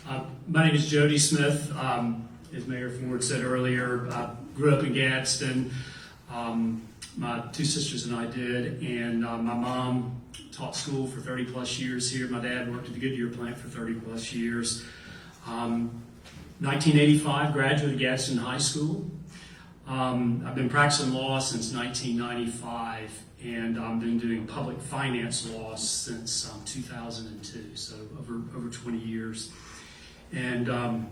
My name is Jodie Smith. As Mayor Ford said earlier, I grew up in Gadsden. My two sisters and I did, and my mom taught school for 30 plus years here. My dad worked at the Goodyear plant for 30 plus years. 1985, graduate of Gadsden High School. I've been practicing law since 1995, and I've been doing public finance law since 2002, so over 20 years. And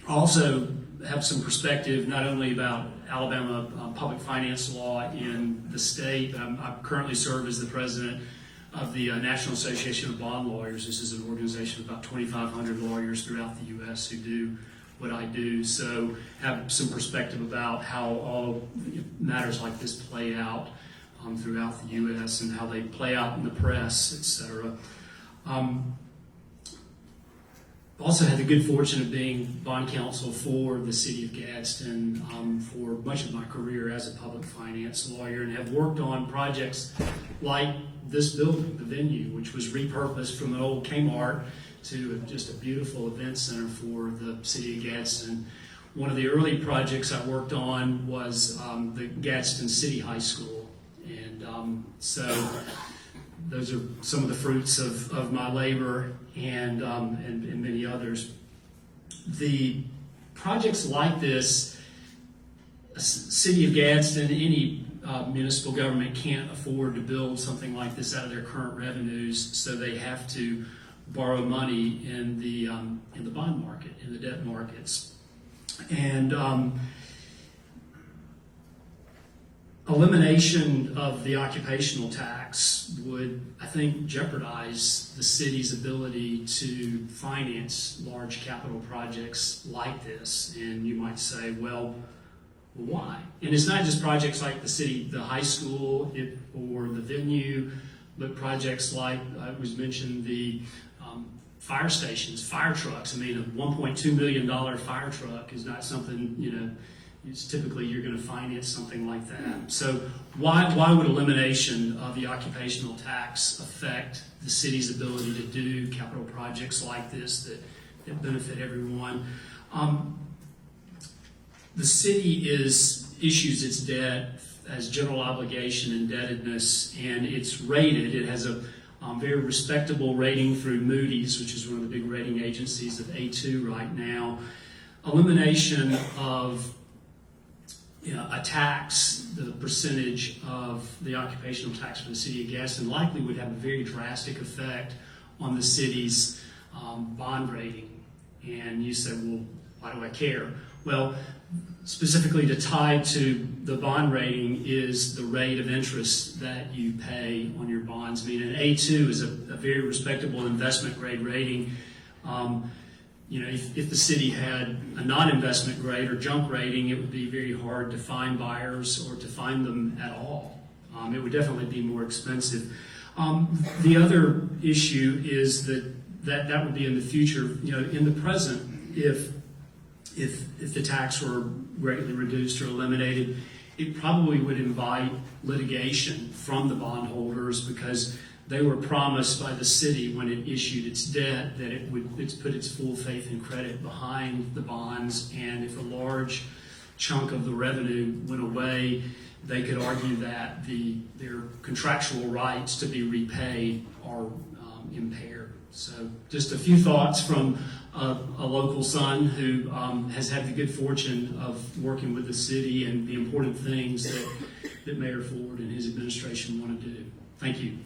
also have some perspective not only about Alabama public finance law in the state, but I currently serve as the president of the National Association of Bond Lawyers. This is an organization of about 2,500 lawyers throughout the U.S. who do what I do, so have some perspective about how all matters like this play out throughout the U.S. and how they play out in the press, etc. Also had the good fortune of being bond counsel for the City of Gadsden for much of my career as a public finance lawyer, and have worked on projects like this building, the venue, which was repurposed from an old Kmart to just a beautiful event center for the City of Gadsden. One of the early projects I worked on was the Gadsden City High School, and so those are some of the fruits of my labor and many others. The projects like this, City of Gadsden, any municipal government can't afford to build something like this out of their current revenues, so they have to borrow money in the bond market, in the debt markets. And elimination of the occupational tax would, I think, jeopardize the city's ability to finance large capital projects like this. And you might say, well, why? And it's not just projects like the high school or the venue, but projects like, I was mentioned, the fire stations, fire trucks. I mean, a $1.2 million fire truck is not something, it's typically you're going to finance something like that. So why would elimination of the occupational tax affect the city's ability to do capital projects like this that benefit everyone? The city issues its debt as general obligation indebtedness, and it's rated. It has a very respectable rating through Moody's, which is one of the big rating agencies, of A2 right now. Elimination of a tax, the percentage of the occupational tax for the City of Gadsden, likely would have a very drastic effect on the city's bond rating. And you said, well, why do I care? Well, specifically to tie to the bond rating is the rate of interest that you pay on your bonds. I mean, an A2 is a very respectable investment grade rating. If the city had a non-investment grade or junk rating, it would be very hard to find buyers or to find them at all. It would definitely be more expensive. The other issue is that would be in the future. In the present, if the tax were greatly reduced or eliminated, it probably would invite litigation from the bondholders, because they were promised by the city when it issued its debt that it's put its full faith and credit behind the bonds, and if a large chunk of the revenue went away, they could argue that their contractual rights to be repaid are impaired. So just a few thoughts from a local son who has had the good fortune of working with the city and the important things that Mayor Ford and his administration want to do. Thank you.